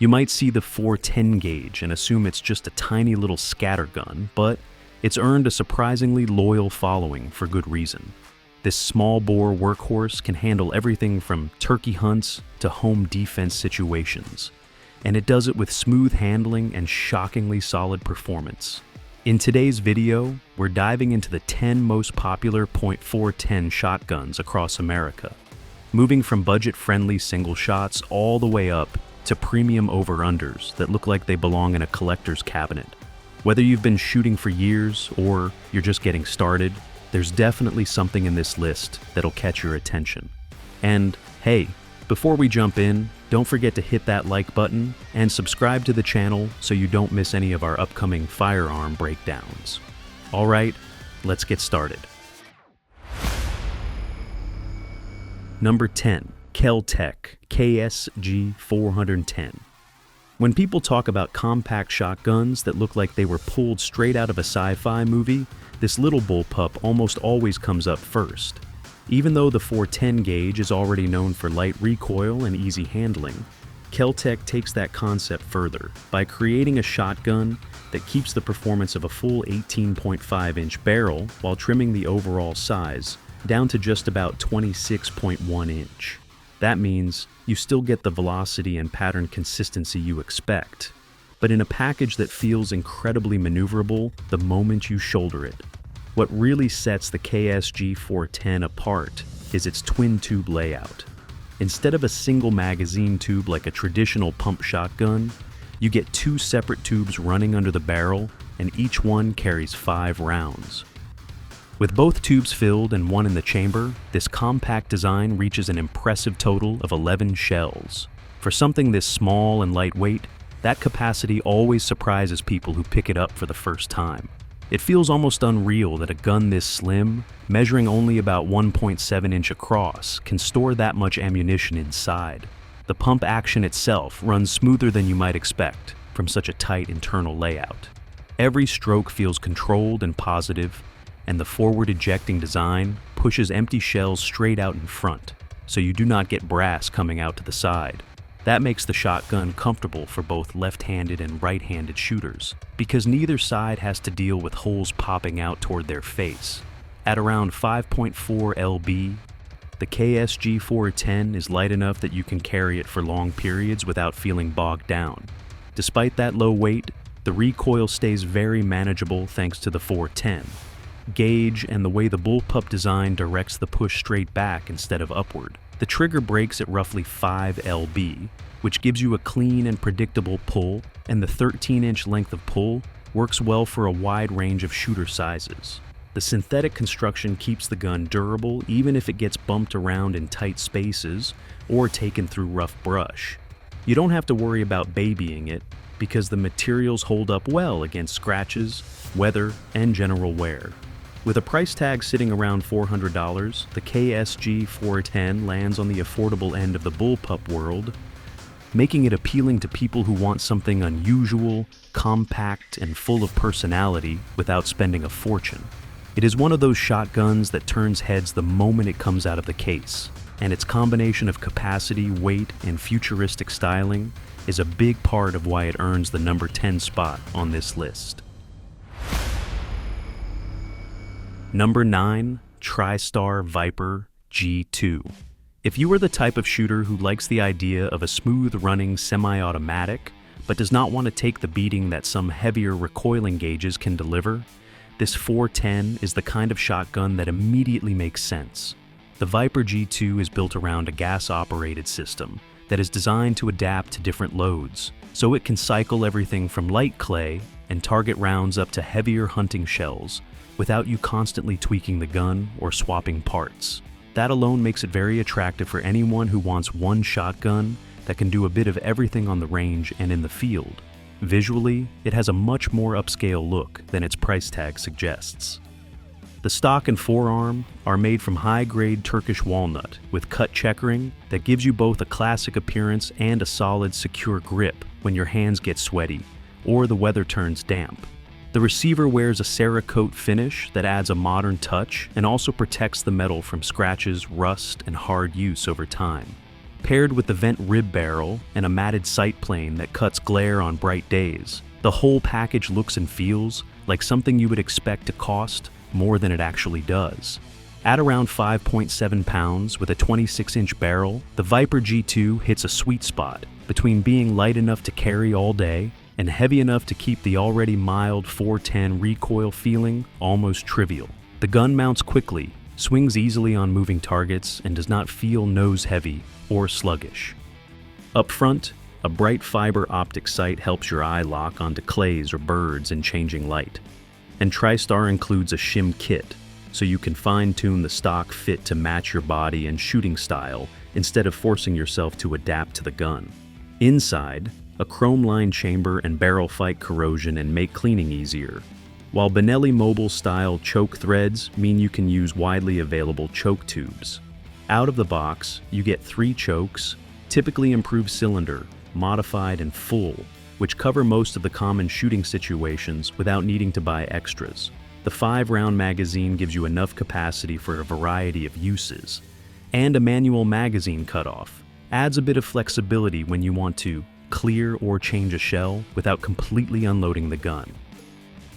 You might see the 410 gauge and assume it's just a tiny little scattergun, but it's earned a surprisingly loyal following for good reason. This small-bore workhorse can handle everything from turkey hunts to home defense situations, and it does it with smooth handling and shockingly solid performance. In today's video, we're diving into the 10 most popular .410 shotguns across America, moving from budget-friendly single shots all the way up to premium over-unders that look like they belong in a collector's cabinet. Whether you've been shooting for years or you're just getting started, there's definitely something in this list that'll catch your attention. And hey, before we jump in, don't forget to hit that like button and subscribe to the channel so you don't miss any of our upcoming firearm breakdowns. All right, let's get started. Number 10. Kel-Tec KSG410. When people talk about compact shotguns that look like they were pulled straight out of a sci-fi movie, this little bullpup almost always comes up first. Even though the 410 gauge is already known for light recoil and easy handling, Kel-Tec takes that concept further by creating a shotgun that keeps the performance of a full 18.5-inch barrel while trimming the overall size down to just about 26.1 inch. That means you still get the velocity and pattern consistency you expect, but in a package that feels incredibly maneuverable the moment you shoulder it. What really sets the KSG410 apart is its twin-tube layout. Instead of a single magazine tube like a traditional pump shotgun, you get two separate tubes running under the barrel, and each one carries 5 rounds. With both tubes filled and one in the chamber, this compact design reaches an impressive total of 11 shells. For something this small and lightweight, that capacity always surprises people who pick it up for the first time. It feels almost unreal that a gun this slim, measuring only about 1.7 inch across, can store that much ammunition inside. The pump action itself runs smoother than you might expect from such a tight internal layout. Every stroke feels controlled and positive, and the forward ejecting design pushes empty shells straight out in front, so you do not get brass coming out to the side. That makes the shotgun comfortable for both left-handed and right-handed shooters, because neither side has to deal with holes popping out toward their face. At around 5.4 lb, the KSG410 is light enough that you can carry it for long periods without feeling bogged down. Despite that low weight, the recoil stays very manageable thanks to the 410 gauge and the way the bullpup design directs the push straight back instead of upward. The trigger breaks at roughly 5 lb, which gives you a clean and predictable pull, and the 13-inch length of pull works well for a wide range of shooter sizes. The synthetic construction keeps the gun durable even if it gets bumped around in tight spaces or taken through rough brush. You don't have to worry about babying it because the materials hold up well against scratches, weather, and general wear. With a price tag sitting around $400, the KSG410 lands on the affordable end of the bullpup world, making it appealing to people who want something unusual, compact, and full of personality without spending a fortune. It is one of those shotguns that turns heads the moment it comes out of the case, and its combination of capacity, weight, and futuristic styling is a big part of why it earns the number 10 spot on this list. Number 9. Tristar Viper G2. If you are the type of shooter who likes the idea of a smooth-running semi-automatic, but does not want to take the beating that some heavier recoiling gauges can deliver, this 410 is the kind of shotgun that immediately makes sense. The Viper G2 is built around a gas-operated system that is designed to adapt to different loads, so it can cycle everything from light clay and target rounds up to heavier hunting shells without you constantly tweaking the gun or swapping parts. That alone makes it very attractive for anyone who wants one shotgun that can do a bit of everything on the range and in the field. Visually, it has a much more upscale look than its price tag suggests. The stock and forearm are made from high-grade Turkish walnut with cut checkering that gives you both a classic appearance and a solid, secure grip when your hands get sweaty or the weather turns damp. The receiver wears a Cerakote finish that adds a modern touch and also protects the metal from scratches, rust, and hard use over time. Paired with the vent rib barrel and a matted sight plane that cuts glare on bright days, the whole package looks and feels like something you would expect to cost more than it actually does. At around 5.7 pounds with a 26-inch barrel, the Viper G2 hits a sweet spot between being light enough to carry all day and heavy enough to keep the already mild 410 recoil feeling almost trivial. The gun mounts quickly, swings easily on moving targets, and does not feel nose-heavy or sluggish. Up front, a bright fiber optic sight helps your eye lock onto clays or birds in changing light. And Tristar includes a shim kit, so you can fine-tune the stock fit to match your body and shooting style instead of forcing yourself to adapt to the gun. Inside, a chrome-lined chamber and barrel fight corrosion and make cleaning easier, while Benelli Mobile-style choke threads mean you can use widely available choke tubes. Out of the box, you get 3 chokes, typically improved cylinder, modified and full, which cover most of the common shooting situations without needing to buy extras. The 5-round magazine gives you enough capacity for a variety of uses, and a manual magazine cutoff adds a bit of flexibility when you want to clear or change a shell without completely unloading the gun.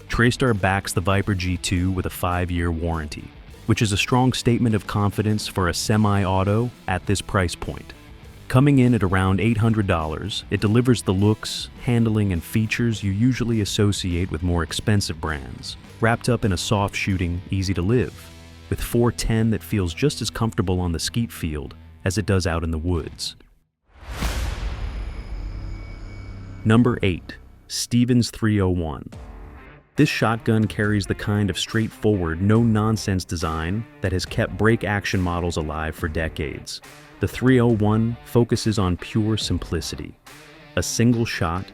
Tristar backs the Viper G2 with a 5-year warranty, which is a strong statement of confidence for a semi-auto at this price point. Coming in at around $800, it delivers the looks, handling, and features you usually associate with more expensive brands, wrapped up in a soft shooting, easy to live, with 410 that feels just as comfortable on the skeet field as it does out in the woods. Number 8. Stevens 301. This shotgun carries the kind of straightforward, no-nonsense design that has kept break-action models alive for decades. The 301 focuses on pure simplicity. A single shot,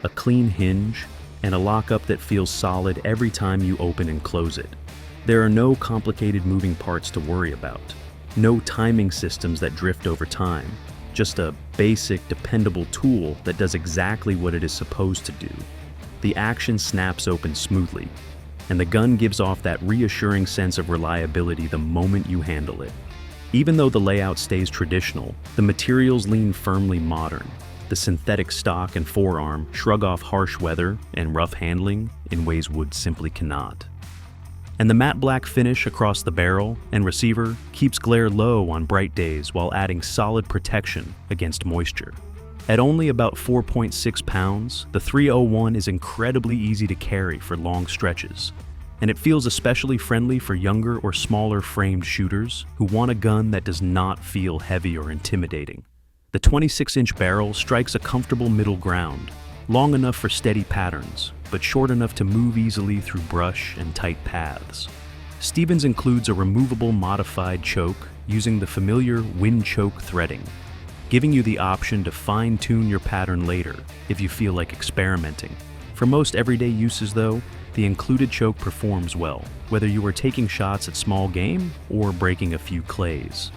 a clean hinge, and a lockup that feels solid every time you open and close it. There are no complicated moving parts to worry about. No timing systems that drift over time. Just a basic, dependable tool that does exactly what it is supposed to do. The action snaps open smoothly, and the gun gives off that reassuring sense of reliability the moment you handle it. Even though the layout stays traditional, the materials lean firmly modern. The synthetic stock and forearm shrug off harsh weather and rough handling in ways wood simply cannot. And the matte black finish across the barrel and receiver keeps glare low on bright days while adding solid protection against moisture. At only about 4.6 pounds, the 301 is incredibly easy to carry for long stretches, and it feels especially friendly for younger or smaller framed shooters who want a gun that does not feel heavy or intimidating. The 26-inch barrel strikes a comfortable middle ground, long enough for steady patterns, but short enough to move easily through brush and tight paths. Stevens includes a removable modified choke using the familiar wind choke threading, giving you the option to fine-tune your pattern later if you feel like experimenting. For most everyday uses though, the included choke performs well, whether you are taking shots at small game or breaking a few clays.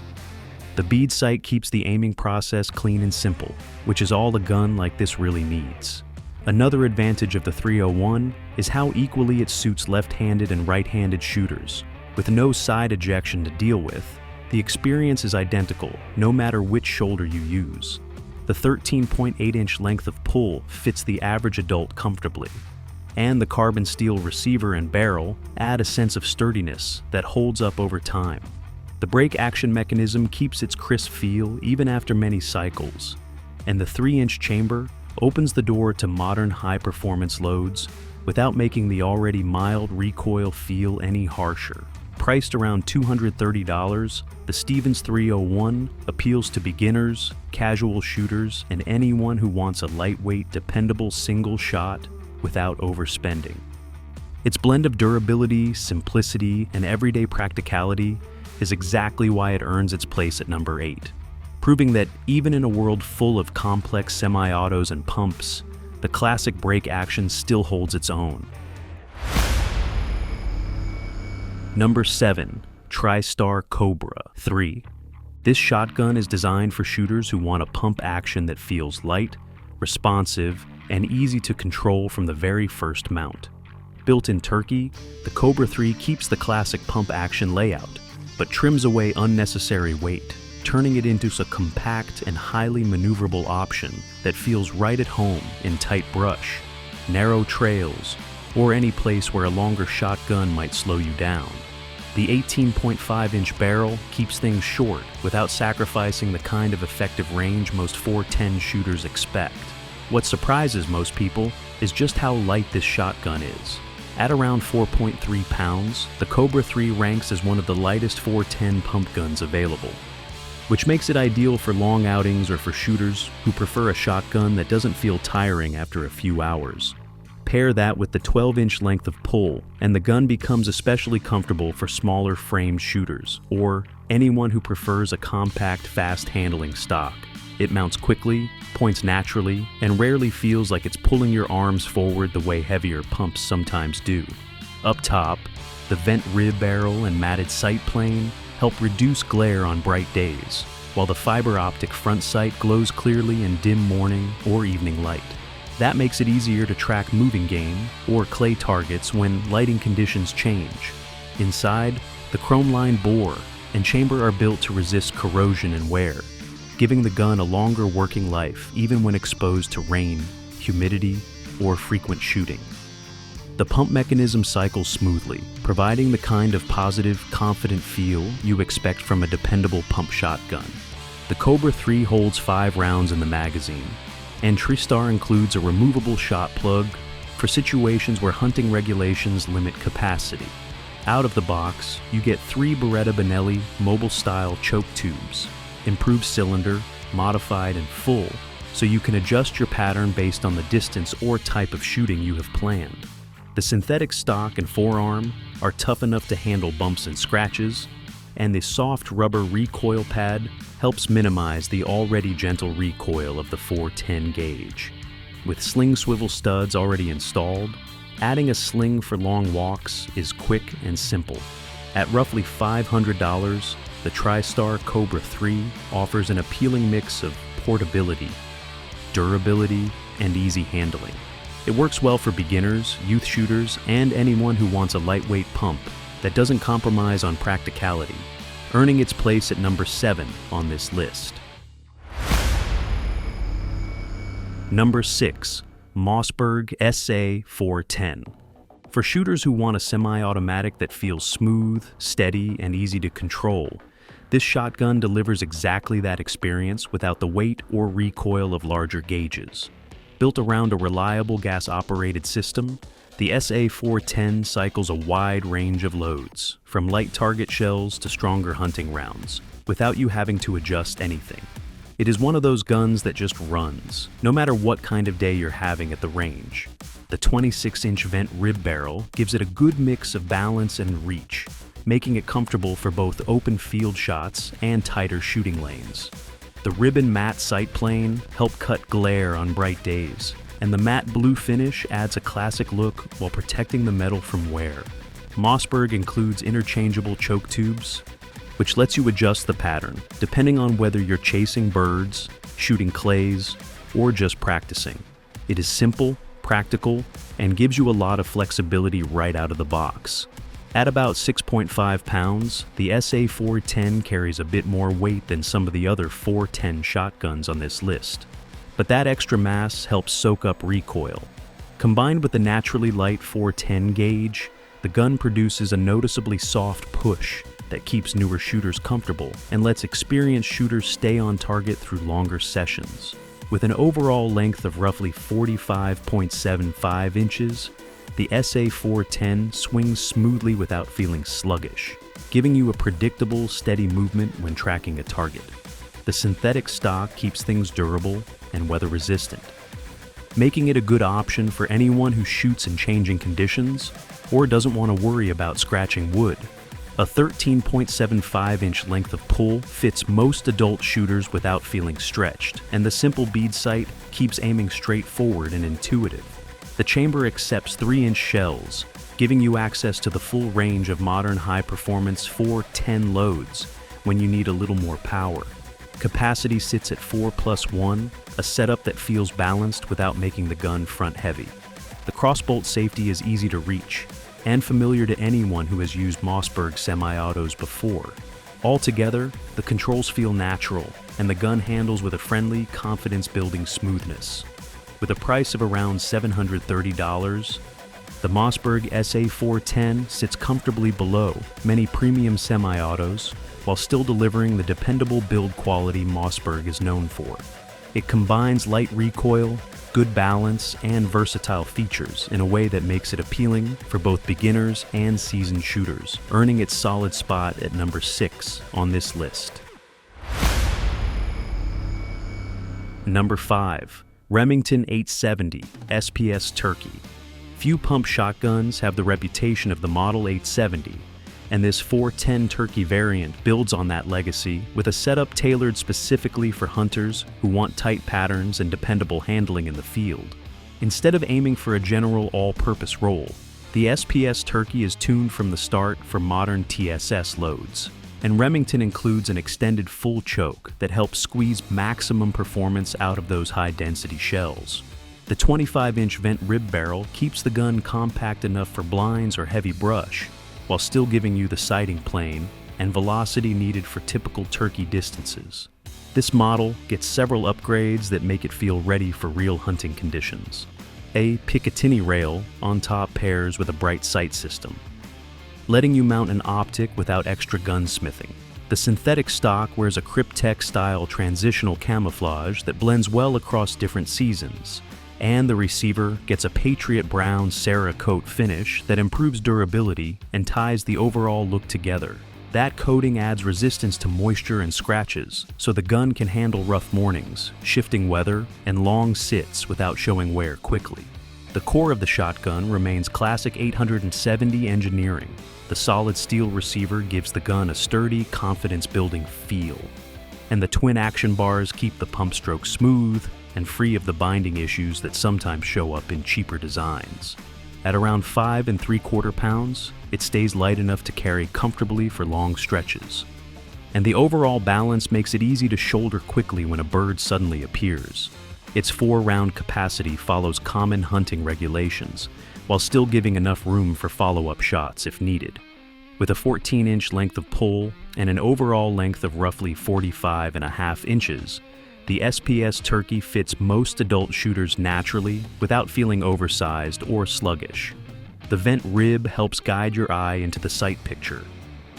The bead sight keeps the aiming process clean and simple, which is all a gun like this really needs. Another advantage of the 301 is how equally it suits left-handed and right-handed shooters. With no side ejection to deal with, the experience is identical no matter which shoulder you use. The 13.8-inch length of pull fits the average adult comfortably, and the carbon steel receiver and barrel add a sense of sturdiness that holds up over time. The brake action mechanism keeps its crisp feel even after many cycles, and the 3-inch chamber opens the door to modern high-performance loads without making the already mild recoil feel any harsher. Priced around $230, the Stevens 301 appeals to beginners, casual shooters, and anyone who wants a lightweight, dependable single shot without overspending. Its blend of durability, simplicity, and everyday practicality is exactly why it earns its place at number 8, proving that even in a world full of complex semi-autos and pumps, the classic brake action still holds its own. Number 7. Tristar Cobra 3. This shotgun is designed for shooters who want a pump action that feels light, responsive, and easy to control from the very first mount. Built in Turkey, the Cobra 3 keeps the classic pump action layout, but trims away unnecessary weight, turning it into a compact and highly maneuverable option that feels right at home in tight brush, narrow trails, or any place where a longer shotgun might slow you down. The 18.5-inch barrel keeps things short without sacrificing the kind of effective range most 410 shooters expect. What surprises most people is just how light this shotgun is. At around 4.3 pounds, the Cobra 3 ranks as one of the lightest 410 pump guns available, which makes it ideal for long outings or for shooters who prefer a shotgun that doesn't feel tiring after a few hours. Pair that with the 12-inch length of pull, and the gun becomes especially comfortable for smaller framed shooters, or anyone who prefers a compact, fast-handling stock. It mounts quickly, points naturally, and rarely feels like it's pulling your arms forward the way heavier pumps sometimes do. Up top, the vent rib barrel and matted sight plane help reduce glare on bright days, while the fiber optic front sight glows clearly in dim morning or evening light. That makes it easier to track moving game or clay targets when lighting conditions change. Inside, the chrome-lined bore and chamber are built to resist corrosion and wear, giving the gun a longer working life even when exposed to rain, humidity, or frequent shooting. The pump mechanism cycles smoothly, providing the kind of positive, confident feel you expect from a dependable pump shotgun. The Cobra 3 holds 5 rounds in the magazine, and Tristar includes a removable shot plug for situations where hunting regulations limit capacity. Out of the box, you get 3 Beretta Benelli mobile-style choke tubes, improved cylinder, modified and full, so you can adjust your pattern based on the distance or type of shooting you have planned. The synthetic stock and forearm are tough enough to handle bumps and scratches, and the soft rubber recoil pad helps minimize the already gentle recoil of the 410 gauge. With sling swivel studs already installed, adding a sling for long walks is quick and simple. At roughly $500, the Tristar Cobra 3 offers an appealing mix of portability, durability, and easy handling. It works well for beginners, youth shooters, and anyone who wants a lightweight pump that doesn't compromise on practicality, earning its place at number 7 on this list. Number 6. Mossberg SA-410. For shooters who want a semi-automatic that feels smooth, steady, and easy to control, this shotgun delivers exactly that experience without the weight or recoil of larger gauges. Built around a reliable gas-operated system, the SA-410 cycles a wide range of loads, from light target shells to stronger hunting rounds, without you having to adjust anything. It is one of those guns that just runs, no matter what kind of day you're having at the range. The 26-inch vent rib barrel gives it a good mix of balance and reach, making it comfortable for both open field shots and tighter shooting lanes. The ribbon matte sight plane help cut glare on bright days, and the matte blue finish adds a classic look while protecting the metal from wear. Mossberg includes interchangeable choke tubes, which lets you adjust the pattern depending on whether you're chasing birds, shooting clays, or just practicing. It is simple, practical, and gives you a lot of flexibility right out of the box. At about 6.5 pounds, the SA-410 carries a bit more weight than some of the other 410 shotguns on this list, but that extra mass helps soak up recoil. Combined with the naturally light 410 gauge, the gun produces a noticeably soft push that keeps newer shooters comfortable and lets experienced shooters stay on target through longer sessions. With an overall length of roughly 45.75 inches, the SA-410 swings smoothly without feeling sluggish, giving you a predictable, steady movement when tracking a target. The synthetic stock keeps things durable and weather-resistant, making it a good option for anyone who shoots in changing conditions or doesn't want to worry about scratching wood. A 13.75-inch length of pull fits most adult shooters without feeling stretched, and the simple bead sight keeps aiming straight forward and intuitive. The chamber accepts 3-inch shells, giving you access to the full range of modern high-performance 410 loads when you need a little more power. Capacity sits at 4+1, a setup that feels balanced without making the gun front-heavy. The crossbolt safety is easy to reach and familiar to anyone who has used Mossberg semi-autos before. Altogether, the controls feel natural, and the gun handles with a friendly, confidence-building smoothness. With a price of around $730, the Mossberg SA-410 sits comfortably below many premium semi-autos, while still delivering the dependable build quality Mossberg is known for. It combines light recoil, good balance, and versatile features in a way that makes it appealing for both beginners and seasoned shooters, earning its solid spot at number 6 on this list. Number 5. Remington 870 SPS Turkey. Few pump shotguns have the reputation of the Model 870, and this 410 Turkey variant builds on that legacy with a setup tailored specifically for hunters who want tight patterns and dependable handling in the field. Instead of aiming for a general all-purpose role, the SPS Turkey is tuned from the start for modern TSS loads, and Remington includes an extended full choke that helps squeeze maximum performance out of those high-density shells. The 25-inch vent rib barrel keeps the gun compact enough for blinds or heavy brush, while still giving you the sighting plane and velocity needed for typical turkey distances. This model gets several upgrades that make it feel ready for real hunting conditions. A Picatinny rail on top pairs with a bright sight system, letting you mount an optic without extra gunsmithing. The synthetic stock wears a Kel-Tec-style transitional camouflage that blends well across different seasons, and the receiver gets a Patriot Brown Cerakote finish that improves durability and ties the overall look together. That coating adds resistance to moisture and scratches, so the gun can handle rough mornings, shifting weather, and long sits without showing wear quickly. The core of the shotgun remains classic 870 engineering. The solid steel receiver gives the gun a sturdy, confidence-building feel, and the twin action bars keep the pump stroke smooth and free of the binding issues that sometimes show up in cheaper designs. At around 5 3/4 pounds, it stays light enough to carry comfortably for long stretches. And the overall balance makes it easy to shoulder quickly when a bird suddenly appears. Its 4-round capacity follows common hunting regulations, while still giving enough room for follow-up shots if needed. With a 14-inch length of pull and an overall length of roughly 45.5 inches, the SPS Turkey fits most adult shooters naturally without feeling oversized or sluggish. The vent rib helps guide your eye into the sight picture,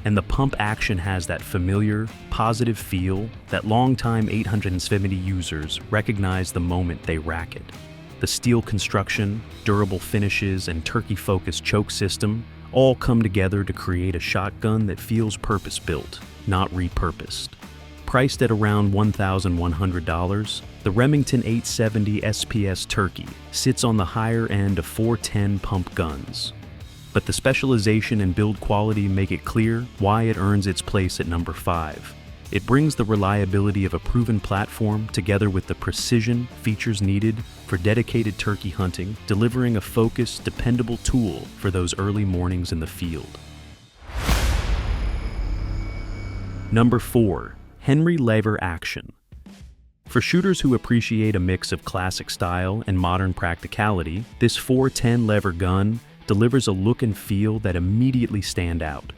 and the pump action has that familiar, positive feel that longtime 870 users recognize the moment they rack it. The steel construction, durable finishes, and turkey-focused choke system all come together to create a shotgun that feels purpose-built, not repurposed. Priced at around $1,100, the Remington 870 SPS Turkey sits on the higher end of 410 pump guns. But the specialization and build quality make it clear why it earns its place at number 5. It brings the reliability of a proven platform together with the precision features needed for dedicated turkey hunting, delivering a focused, dependable tool for those early mornings in the field. Number 4. Henry Lever Action. For shooters who appreciate a mix of classic style and modern practicality, this 410 lever gun delivers a look and feel that immediately stand out.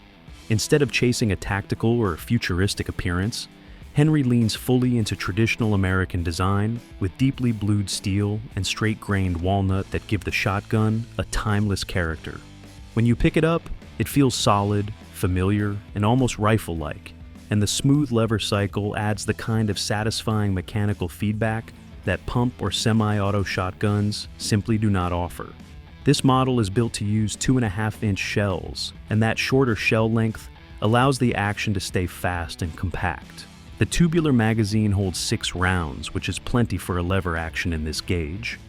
Instead of chasing a tactical or futuristic appearance, Henry leans fully into traditional American design with deeply blued steel and straight-grained walnut that give the shotgun a timeless character. When you pick it up, it feels solid, familiar, and almost rifle-like, and the smooth lever cycle adds the kind of satisfying mechanical feedback that pump or semi-auto shotguns simply do not offer. This model is built to use 2.5-inch shells, and that shorter shell length allows the action to stay fast and compact. The tubular magazine holds 6 rounds, which is plenty for a lever action in this gauge.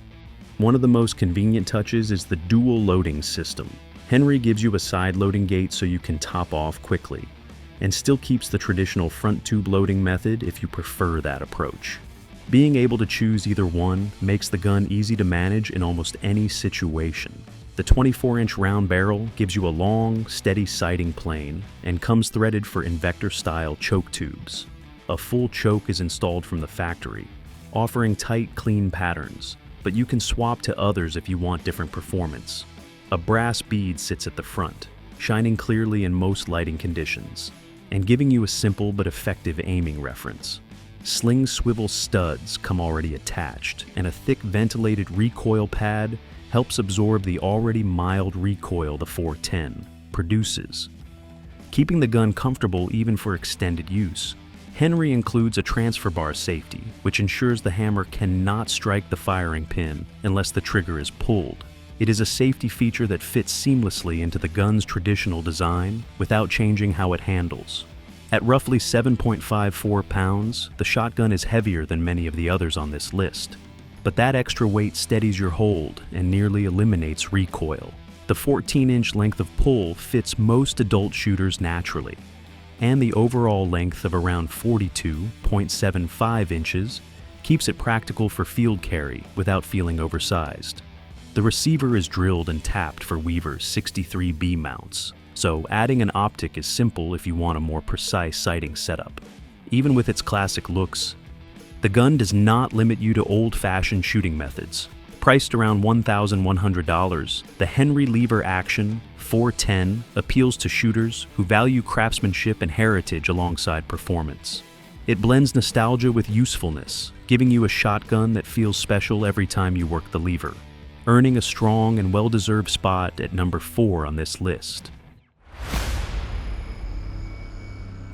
One of the most convenient touches is the dual loading system. Henry gives you a side loading gate so you can top off quickly, and still keeps the traditional front tube loading method if you prefer that approach. Being able to choose either one makes the gun easy to manage in almost any situation. The 24-inch round barrel gives you a long, steady sighting plane and comes threaded for Invector-style choke tubes. A full choke is installed from the factory, offering tight, clean patterns, but you can swap to others if you want different performance. A brass bead sits at the front, shining clearly in most lighting conditions, and giving you a simple but effective aiming reference. Sling swivel studs come already attached, and a thick ventilated recoil pad helps absorb the already mild recoil the 410 produces, keeping the gun comfortable even for extended use. Henry includes a transfer bar safety, which ensures the hammer cannot strike the firing pin unless the trigger is pulled. It is a safety feature that fits seamlessly into the gun's traditional design without changing how it handles. At roughly 7.54 pounds, the shotgun is heavier than many of the others on this list. But that extra weight steadies your hold and nearly eliminates recoil. The 14-inch length of pull fits most adult shooters naturally, and the overall length of around 42.75 inches keeps it practical for field carry without feeling oversized. The receiver is drilled and tapped for Weaver's 63B mounts, so adding an optic is simple if you want a more precise sighting setup. Even with its classic looks, the gun does not limit you to old-fashioned shooting methods. Priced around $1,100, the Henry Lever Action 410 appeals to shooters who value craftsmanship and heritage alongside performance. It blends nostalgia with usefulness, giving you a shotgun that feels special every time you work the lever, earning a strong and well-deserved spot at number 4 on this list.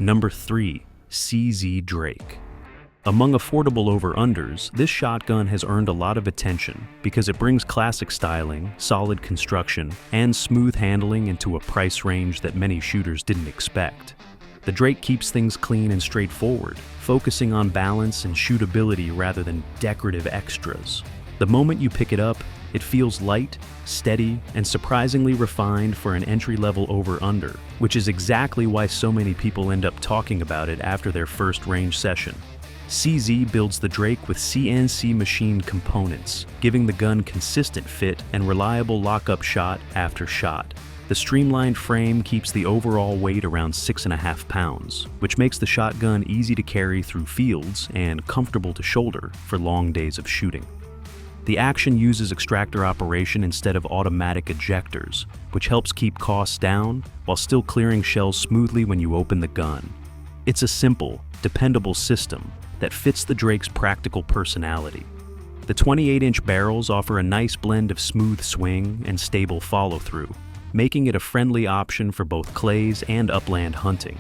Number 3. CZ Drake. Among affordable over-unders, this shotgun has earned a lot of attention because it brings classic styling, solid construction, and smooth handling into a price range that many shooters didn't expect. The Drake keeps things clean and straightforward, focusing on balance and shootability rather than decorative extras. The moment you pick it up, it feels light, steady, and surprisingly refined for an entry-level over-under, which is exactly why so many people end up talking about it after their first range session. CZ builds the Drake with CNC machined components, giving the gun consistent fit and reliable lockup shot after shot. The streamlined frame keeps the overall weight around 6.5 pounds, which makes the shotgun easy to carry through fields and comfortable to shoulder for long days of shooting. The Action uses extractor operation instead of automatic ejectors, which helps keep costs down while still clearing shells smoothly when you open the gun. It's a simple, dependable system that fits the Drake's practical personality. The 28-inch barrels offer a nice blend of smooth swing and stable follow-through, making it a friendly option for both clays and upland hunting.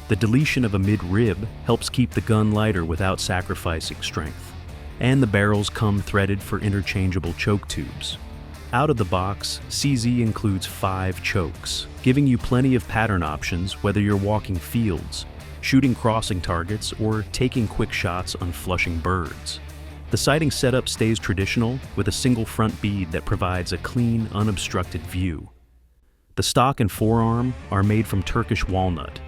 The deletion of a mid-rib helps keep the gun lighter without sacrificing strength. And the barrels come threaded for interchangeable choke tubes. Out of the box, CZ includes 5 chokes, giving you plenty of pattern options whether you're walking fields, shooting crossing targets, or taking quick shots on flushing birds. The sighting setup stays traditional with a single front bead that provides a clean, unobstructed view. The stock and forearm are made from Turkish walnut,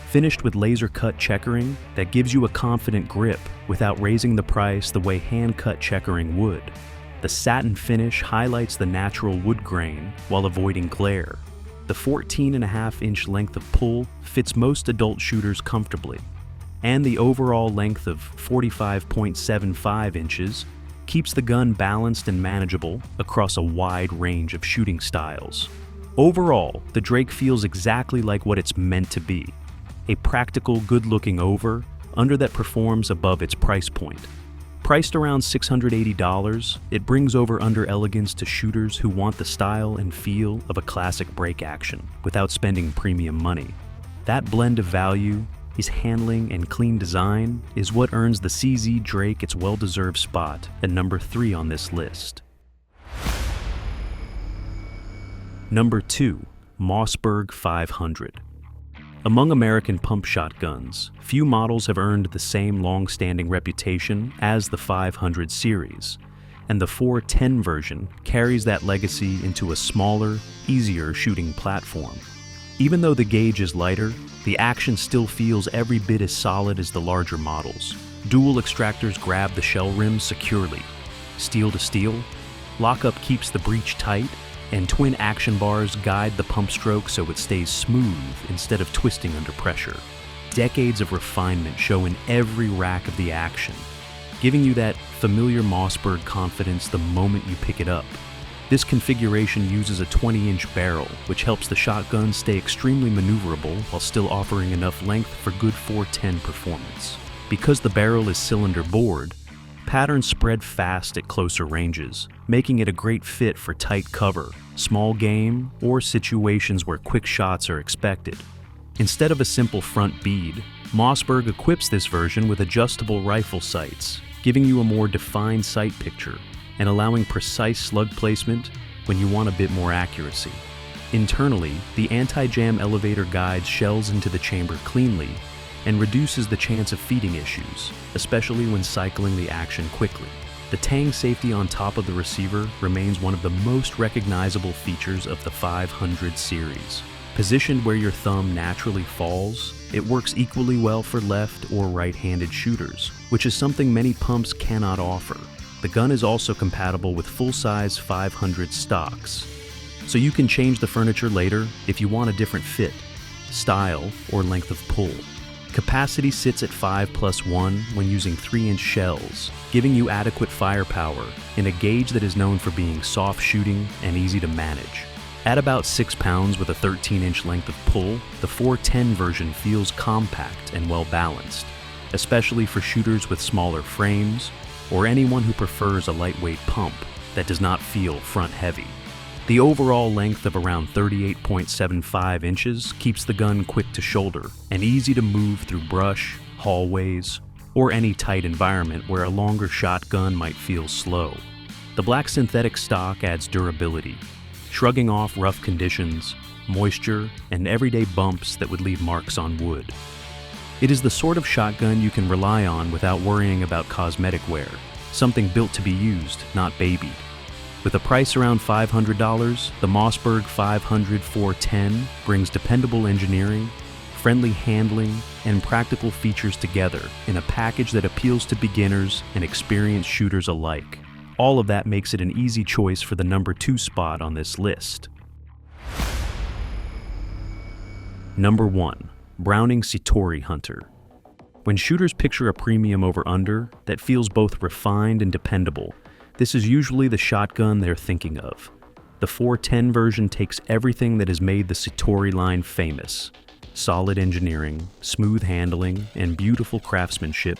finished with laser-cut checkering that gives you a confident grip without raising the price the way hand-cut checkering would. The satin finish highlights the natural wood grain while avoiding glare. The 14.5-inch length of pull fits most adult shooters comfortably, and the overall length of 45.75 inches keeps the gun balanced and manageable across a wide range of shooting styles. Overall, the Drake feels exactly like what it's meant to be, a practical, good-looking over-under that performs above its price point. Priced around $680, it brings over-under elegance to shooters who want the style and feel of a classic break action without spending premium money. That blend of value, his handling, and clean design is what earns the CZ Drake its well-deserved spot at number 3 on this list. Number 2. Mossberg 500. Among American pump shotguns, few models have earned the same long-standing reputation as the 500 series, and the 410 version carries that legacy into a smaller, easier shooting platform. Even though the gauge is lighter, the Action still feels every bit as solid as the larger models. Dual extractors grab the shell rim securely. Steel to steel, lockup keeps the breech tight, and twin action bars guide the pump stroke so it stays smooth instead of twisting under pressure. Decades of refinement show in every rack of the Action, giving you that familiar Mossberg confidence the moment you pick it up. This configuration uses a 20-inch barrel, which helps the shotgun stay extremely maneuverable while still offering enough length for good 410 performance. Because the barrel is cylinder bored, patterns spread fast at closer ranges, making it a great fit for tight cover, small game, or situations where quick shots are expected. Instead of a simple front bead, Mossberg equips this version with adjustable rifle sights, giving you a more defined sight picture and allowing precise slug placement when you want a bit more accuracy. Internally, the anti-jam elevator guides shells into the chamber cleanly and reduces the chance of feeding issues, especially when cycling the action quickly. The tang safety on top of the receiver remains one of the most recognizable features of the 500 series. Positioned where your thumb naturally falls, it works equally well for left or right-handed shooters, which is something many pumps cannot offer. The gun is also compatible with full-size 500 stocks, so you can change the furniture later if you want a different fit, style, or length of pull. Capacity sits at 5+1 when using 3-inch shells, giving you adequate firepower in a gauge that is known for being soft shooting and easy to manage. At about 6 pounds with a 13-inch length of pull, the 410 version feels compact and well-balanced, especially for shooters with smaller frames or anyone who prefers a lightweight pump that does not feel front-heavy. The overall length of around 38.75 inches keeps the gun quick to shoulder and easy to move through brush, hallways, or any tight environment where a longer shotgun might feel slow. The black synthetic stock adds durability, shrugging off rough conditions, moisture, and everyday bumps that would leave marks on wood. It is the sort of shotgun you can rely on without worrying about cosmetic wear, something built to be used, not babied. With a price around $500, the Mossberg 500 410 brings dependable engineering, friendly handling, and practical features together in a package that appeals to beginners and experienced shooters alike. All of that makes it an easy choice for the number 2 spot on this list. Number 1. Browning Citori Hunter. When shooters picture a premium over-under that feels both refined and dependable, this is usually the shotgun they're thinking of. The 410 version takes everything that has made the Citori line famous: solid engineering, smooth handling, and beautiful craftsmanship,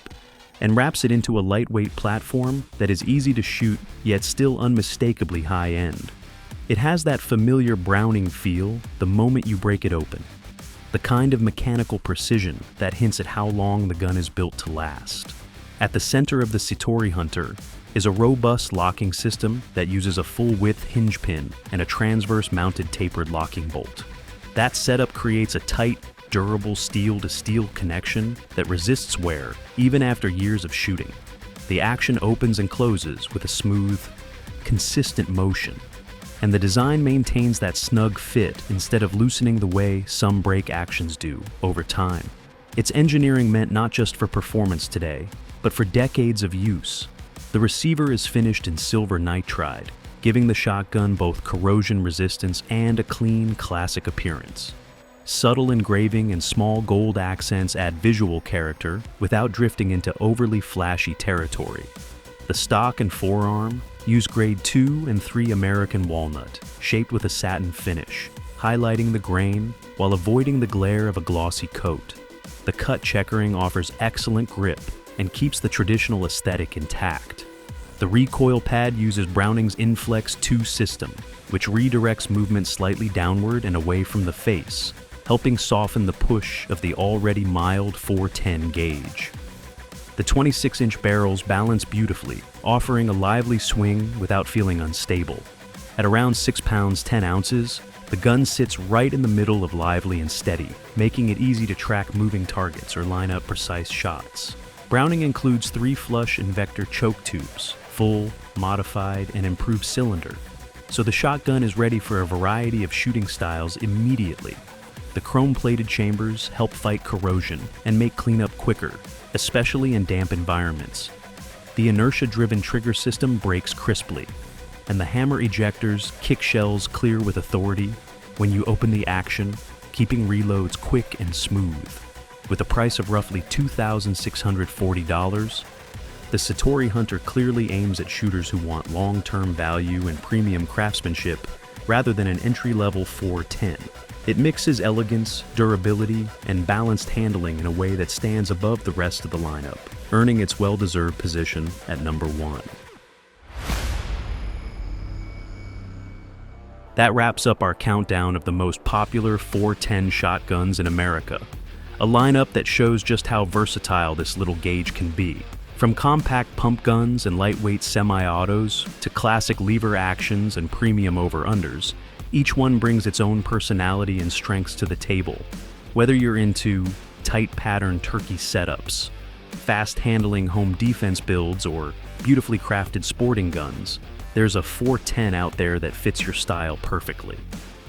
and wraps it into a lightweight platform that is easy to shoot yet still unmistakably high-end. It has that familiar Browning feel the moment you break it open, the kind of mechanical precision that hints at how long the gun is built to last. At the center of the Citori Hunter is a robust locking system that uses a full-width hinge pin and a transverse-mounted tapered locking bolt. That setup creates a tight, durable steel-to-steel connection that resists wear even after years of shooting. The action opens and closes with a smooth, consistent motion, and the design maintains that snug fit instead of loosening the way some break actions do over time. It's engineering meant not just for performance today, but for decades of use. The receiver is finished in silver nitride, giving the shotgun both corrosion resistance and a clean, classic appearance. Subtle engraving and small gold accents add visual character without drifting into overly flashy territory. The stock and forearm use grade 2 and 3 American walnut, shaped with a satin finish, highlighting the grain while avoiding the glare of a glossy coat. The cut checkering offers excellent grip and keeps the traditional aesthetic intact. The recoil pad uses Browning's Inflex 2 system, which redirects movement slightly downward and away from the face, helping soften the push of the already mild 410 gauge. The 26-inch barrels balance beautifully, offering a lively swing without feeling unstable. At around 6 pounds 10 ounces, the gun sits right in the middle of lively and steady, making it easy to track moving targets or line up precise shots. Browning includes 3 flush and vector choke tubes, full, modified, and improved cylinder, so the shotgun is ready for a variety of shooting styles immediately. The chrome-plated chambers help fight corrosion and make cleanup quicker, especially in damp environments. The inertia-driven trigger system breaks crisply, and the hammer ejectors kick shells clear with authority when you open the action, keeping reloads quick and smooth. With a price of roughly $2,640, The Citori Hunter clearly aims at shooters who want long-term value and premium craftsmanship rather than an entry-level 410. It mixes elegance, durability, and balanced handling in a way that stands above the rest of the lineup, earning its well-deserved position at number 1. That wraps up our countdown of the most popular 410 shotguns in America, a lineup that shows just how versatile this little gauge can be. From compact pump guns and lightweight semi-autos to classic lever actions and premium over-unders, each one brings its own personality and strengths to the table. Whether you're into tight pattern turkey setups, fast-handling home defense builds, or beautifully crafted sporting guns, there's a 410 out there that fits your style perfectly.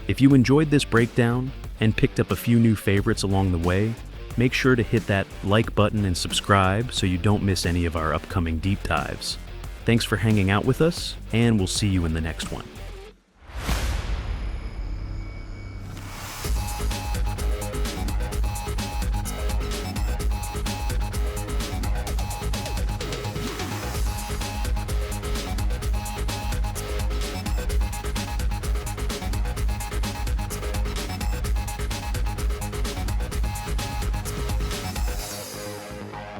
If you enjoyed this breakdown and picked up a few new favorites along the way, make sure to hit that like button and subscribe so you don't miss any of our upcoming deep dives. Thanks for hanging out with us, and we'll see you in the next one.